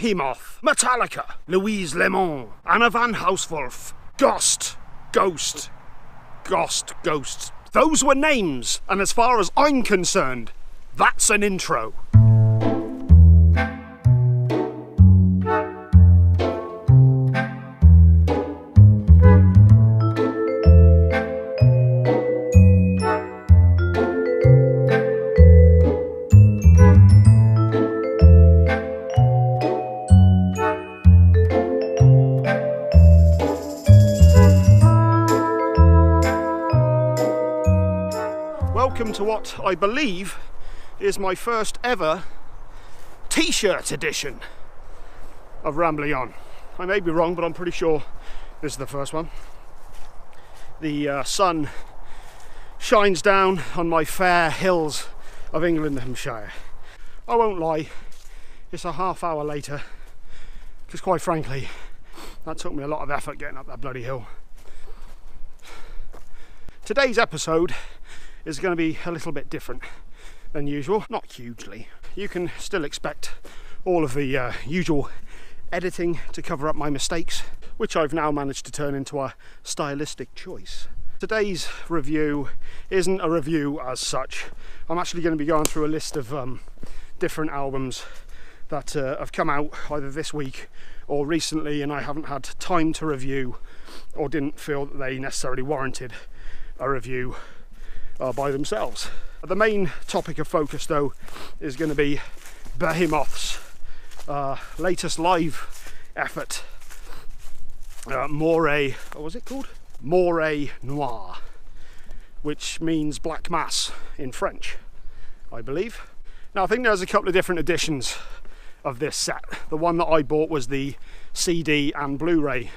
Behemoth, Metallica, Louise Lemon, Anna van Hausswolf, Gost, Gost. Those were names, and as far as I'm concerned, that's an intro. Welcome to what I believe is my first ever t-shirt edition of Rambling On. I may be wrong, but I'm pretty sure this is the first one. The sun shines down on my fair hills of England and Hampshire. I won't lie, it's a half hour later, because quite frankly, that took me a lot of effort getting up that bloody hill. Today's episode is going to be a little bit different than usual, not hugely. You can still expect all of the usual editing to cover up my mistakes, which I've now managed to turn into a stylistic choice. Today's review isn't a review as such. I'm actually going to be going through a list of different albums that have come out either this week or recently, and I haven't had time to review or didn't feel that they necessarily warranted a review by themselves. The main topic of focus though is going to be Behemoth's latest live effort, Messe, what was it called? Messe Noire, which means Black Mass in French, I believe. Now I think there's a couple of different editions of this set. The one that I bought was the CD and Blu-ray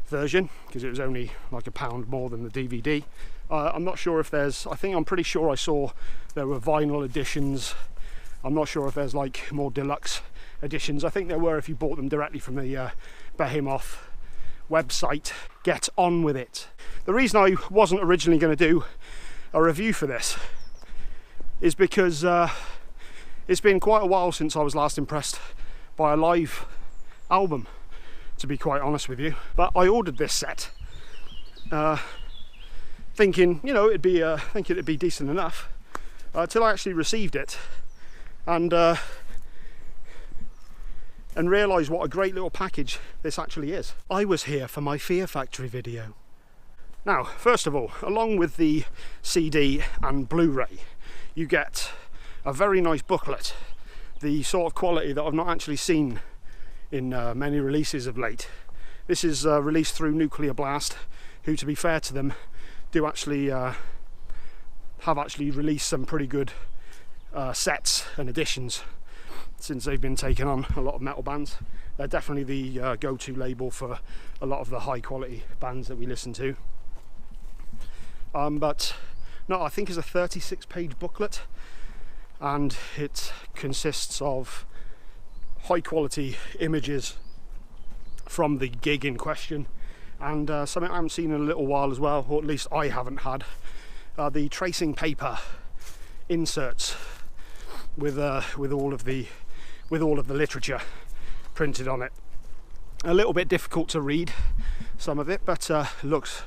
version, because it was only like £1 more than the DVD. I'm not sure if there's, I'm pretty sure I saw there were vinyl editions. I'm not sure if there's like more deluxe editions. I think there were if you bought them directly from the Behemoth website. Get on with it. The reason I wasn't originally going to do a review for this is because it's been quite a while since I was last impressed by a live album, to be quite honest with you. But I ordered this set thinking, you know, it'd be decent enough, till I actually received it and realised what a great little package this actually is. I was here for my Fear Factory video. Now, first of all, along with the CD and Blu-ray, you get a very nice booklet, the sort of quality that I've not actually seen in many releases of late. This is released through Nuclear Blast, who, to be fair to them, do actually have released some pretty good sets and editions since they've been taking on a lot of metal bands. They're definitely the go-to label for a lot of the high quality bands that we listen to. But no, I think it's a 36-page booklet, and it consists of high quality images from the gig in question, and something I haven't seen in a little while as well, or at least I haven't had, the tracing paper inserts with all of the literature printed on it. A little bit difficult to read, some of it, but looks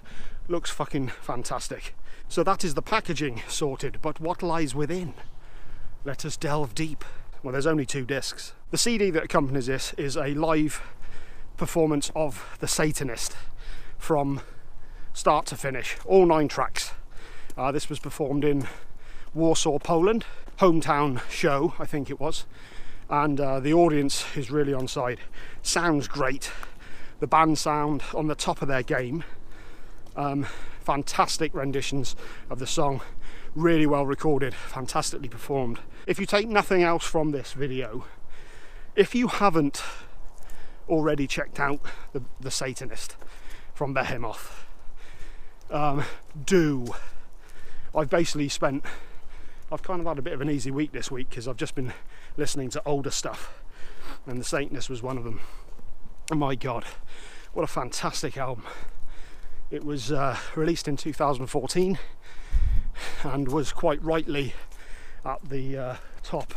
fucking fantastic. So that is the packaging sorted, but what lies within? Let us delve deep. Well, there's only 2 discs. The CD that accompanies this is a live performance of The Satanist from start to finish, all 9 tracks. This was performed in Warsaw, Poland, hometown show, I think it was, and the audience is really on side. Sounds great. The band sound on the top of their game. Fantastic renditions of the song, really well recorded, fantastically performed. If you take nothing else from this video, if you haven't already checked out the Satanist from Behemoth, do. I've kind of had a bit of an easy week this week because I've just been listening to older stuff, and the Satanist was one of them. Oh my god, what a fantastic album. It was released in 2014 and was quite rightly at the top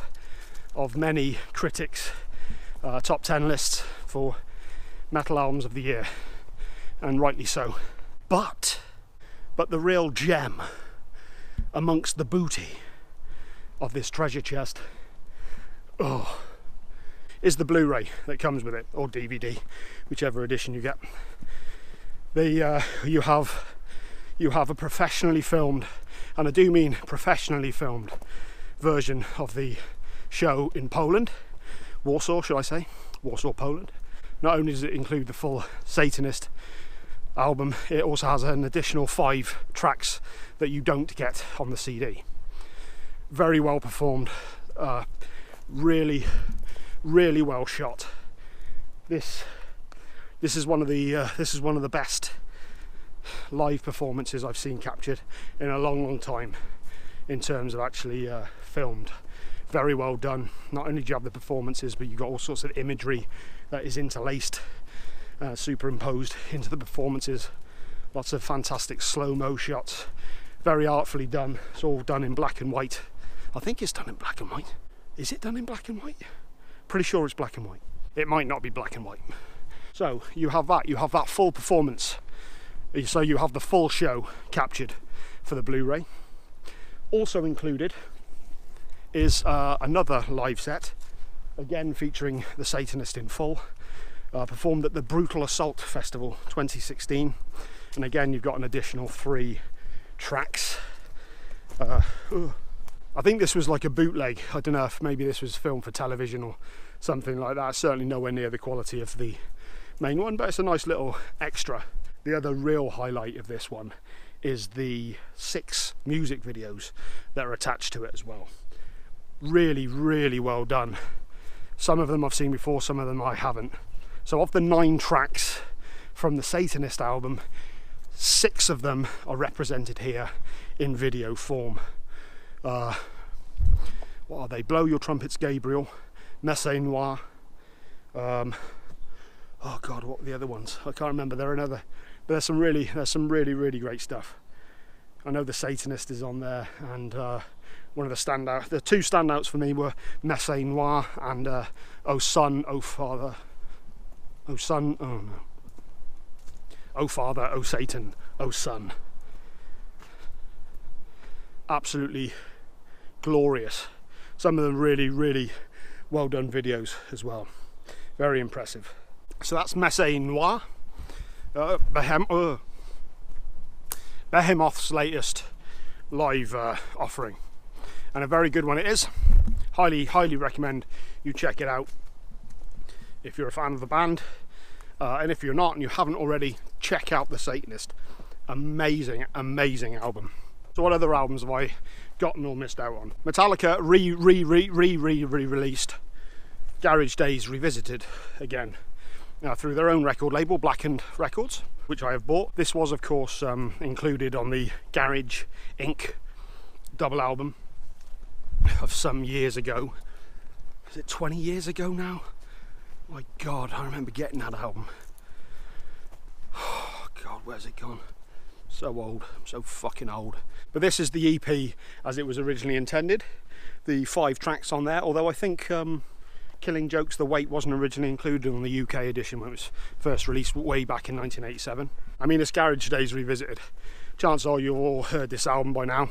of many critics' top 10 lists for metal albums of the year, and rightly so. But the real gem amongst the booty of this treasure chest, is the Blu-ray that comes with it, or DVD, whichever edition you get. You have a professionally filmed, and I do mean professionally filmed, version of the show in Poland, Warsaw, shall I say, Warsaw, Poland. Not only does it include the full Satanist album, it also has an additional 5 tracks that you don't get on the CD. Very well performed, really well shot. This is one of the best live performances I've seen captured in a long time, in terms of actually filmed. Very well done. Not only do you have the performances, but you've got all sorts of imagery that is interlaced, superimposed into the performances. Lots of fantastic slow-mo shots, very artfully done. It's all done in black and white. I think it's done in black and white. Is it done in black and white? Pretty sure it's black and white. It might not be black and white. So you have that full performance. So you have the full show captured for the Blu-ray. Also included is another live set, again featuring the Satanist in full, performed at the Brutal Assault Festival 2016, and again you've got an additional 3 tracks. I think this was like a bootleg. I don't know if maybe this was filmed for television or something like that. Certainly nowhere near the quality of the main one, but it's a nice little extra. The other real highlight of this one is the 6 music videos that are attached to it as well. Really well done. Some of them I've seen before, some of them I haven't. So of the 9 tracks from the Satanist album, 6 of them are represented here in video form. What are they? Blow Your Trumpets, Gabriel, Messe Noire. Oh God, what were the other ones? I can't remember. They're another. But there's some really great stuff. I know the Satanist is on there, and one of the 2 standouts for me were Messe Noire and Oh Son, Oh Father, Oh Son, oh no, Oh Father, Oh Satan, Oh Son. Absolutely glorious. Some of them really well done videos as well. Very impressive. So that's Messe Noire. Behemoth's latest live offering, and a very good one it is. Highly recommend you check it out if you're a fan of the band, and if you're not and you haven't already, check out the Satanist. Amazing album. So what other albums have I gotten or missed out on? Metallica re-released Garage Days Revisited again, through their own record label, Blackened Records, which I have bought. This was of course included on the Garage Inc. double album of some years ago. Is it 20 years ago now? My God, I remember getting that album. Oh God, where's it gone? So old, so fucking old. But this is the EP as it was originally intended. The 5 tracks on there, although I think Killing Joke's The Wait wasn't originally included on the UK edition when it was first released way back in 1987. I mean, it's Garage Days Revisited. Chances are you've all heard this album by now.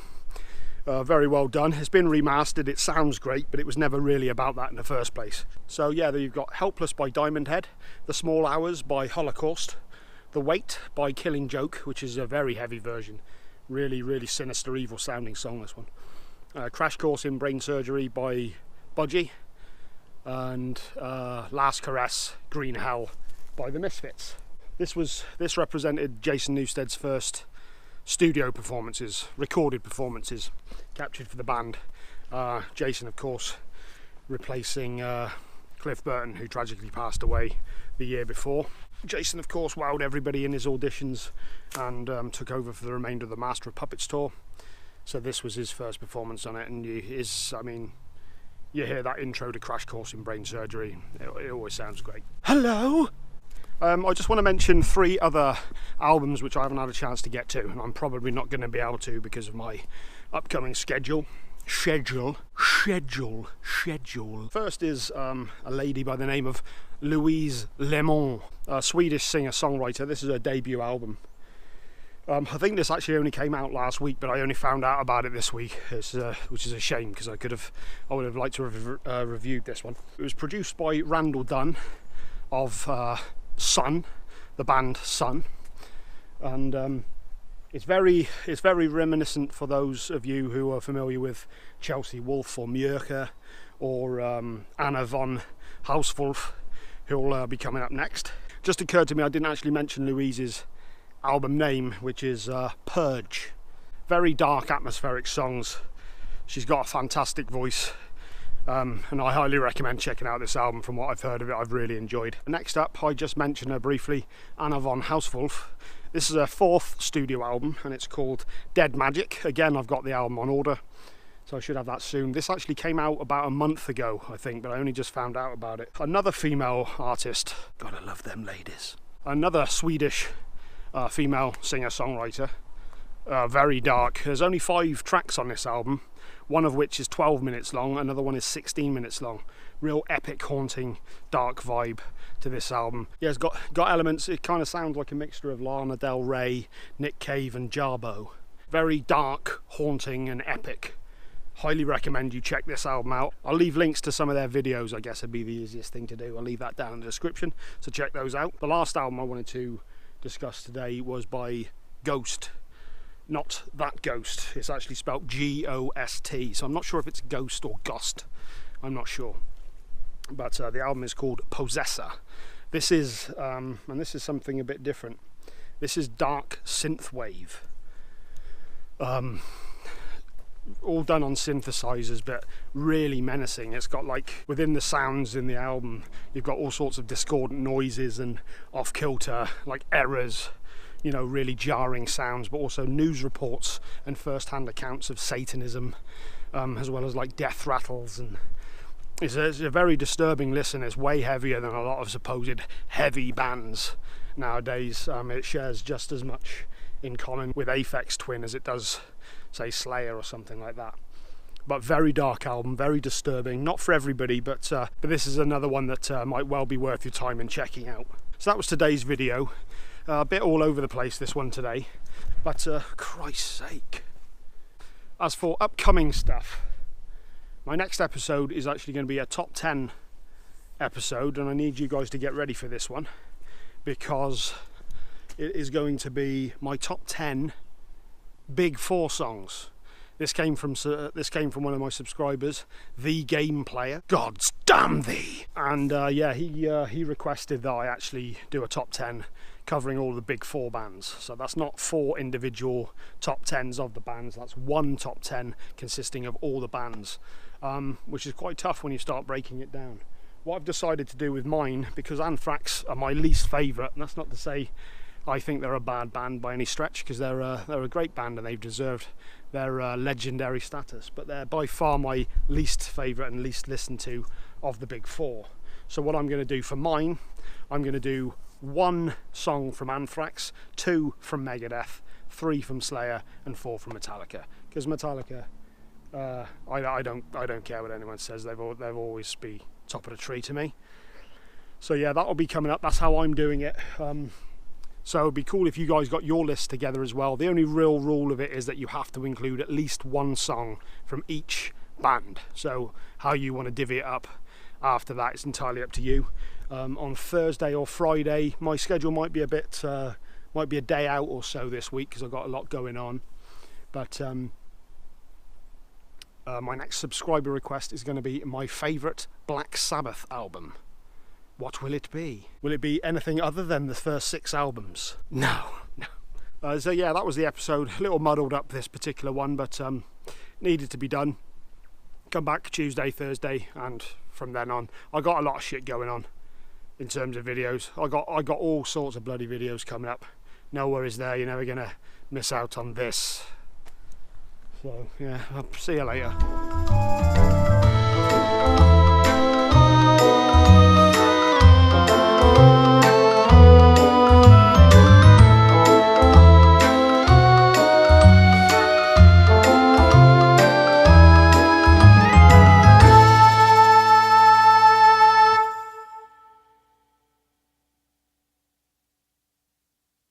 Very well done. It's been remastered, it sounds great, but it was never really about that in the first place. So yeah, there you've got Helpless by Diamond Head, The Small Hours by Holocaust, The Wait by Killing Joke, which is a very heavy version. Really sinister, evil sounding song, this one. Crash Course in Brain Surgery by Budgie, and Last Caress, Green Hell by the Misfits. This represented Jason Newsted's first studio performances, recorded performances captured for the band. Jason of course replacing Cliff Burton, who tragically passed away the year before. Jason of course wowed everybody in his auditions and took over for the remainder of the Master of Puppets tour. So this was his first performance on it, and you hear that intro to Crash Course in Brain Surgery, it always sounds great. Hello! I just want to mention 3 other albums which I haven't had a chance to get to, and I'm probably not going to be able to because of my upcoming schedule. schedule. First is a lady by the name of Louise Lemon, a Swedish singer-songwriter. This is her debut album. I think this actually only came out last week, but I only found out about it this week, which is a shame because I would have liked to have reviewed this one. It was produced by Randall Dunn of Sun, the band Sun, and it's very reminiscent for those of you who are familiar with Chelsea Wolfe or Mjörke or Anna von Hausswolf, who'll be coming up next. Just occurred to me I didn't actually mention Louise's album name, which is Purge. Very dark, atmospheric songs. She's got a fantastic voice, and I highly recommend checking out this album. From what I've heard of it, I've really enjoyed. Next up, I just mentioned her briefly, Anna von Hausswolf. This is her 4th studio album, and it's called Dead Magic. Again, I've got the album on order, so I should have that soon. This actually came out about a month ago, I think, but I only just found out about it. Another female artist, gotta love them ladies. Another Swedish female singer-songwriter, very dark. There's only 5 tracks on this album, one of which is 12 minutes long, another one is 16 minutes long. Real epic, haunting, dark vibe to this album. Yeah, it's got elements. It kind of sounds like a mixture of Lana Del Rey, Nick Cave and Jarbo. Very dark, haunting and epic. Highly recommend you check this album out. I'll leave links to some of their videos. I guess would be the easiest thing to do. I'll leave that down in the description, so check those out. The last album I wanted to discuss today was by Gost. Not that Ghost, it's actually spelled G-O-S-T, so I'm not sure if it's Ghost or Gost, I'm not sure. But the album is called Possessor. This is, and this is something a bit different, this is dark synthwave. All done on synthesizers, but really menacing. It's got, like, within the sounds in the album, you've got all sorts of discordant noises and off-kilter, like errors, you know, really jarring sounds, but also news reports and first-hand accounts of Satanism, as well as like death rattles. And it's a very disturbing listen. It's way heavier than a lot of supposed heavy bands nowadays. It shares just as much in common with Aphex Twin as it does, say, Slayer or something like that. But very dark album, very disturbing. Not for everybody, but this is another one that might well be worth your time in checking out. So that was today's video. A bit all over the place, this one today, but Christ's sake. As for upcoming stuff, my next episode is actually going to be a top 10 episode, and I need you guys to get ready for this one, because it is going to be my top 10 Big Four songs. This came from one of my subscribers, The Game Player. Gods damn thee! And yeah, he requested that I actually do a top 10 covering all the Big Four bands. So that's not 4 individual top 10s of the bands, that's 1 top 10 consisting of all the bands, which is quite tough when you start breaking it down. What I've decided to do with mine, because Anthrax are my least favourite, and that's not to say I think they're a bad band by any stretch, because they're a great band and they've deserved their legendary status, but they're by far my least favourite and least listened to of the Big Four. So what I'm going to do for mine, I'm going to do 1 song from Anthrax, 2 from Megadeth, 3 from Slayer, and 4 from Metallica. Because Metallica, I don't care what anyone says. They'll always be top of the tree to me. So yeah, that'll be coming up. That's how I'm doing it. So it'd be cool if you guys got your list together as well. The only real rule of it is that you have to include at least 1 song from each band. So how you want to divvy it up after that, it's entirely up to you. On Thursday or Friday, my schedule might be a day out or so this week because I've got a lot going on. But my next subscriber request is going to be my favourite Black Sabbath album. What will it be? Will it be anything other than the first 6 albums? No. So yeah, that was the episode. A little muddled up, this particular one, but needed to be done. Come back Tuesday, Thursday, and from then on, I got a lot of shit going on in terms of videos. I got all sorts of bloody videos coming up. No worries there, you're never gonna miss out on this. So yeah, I'll see you later.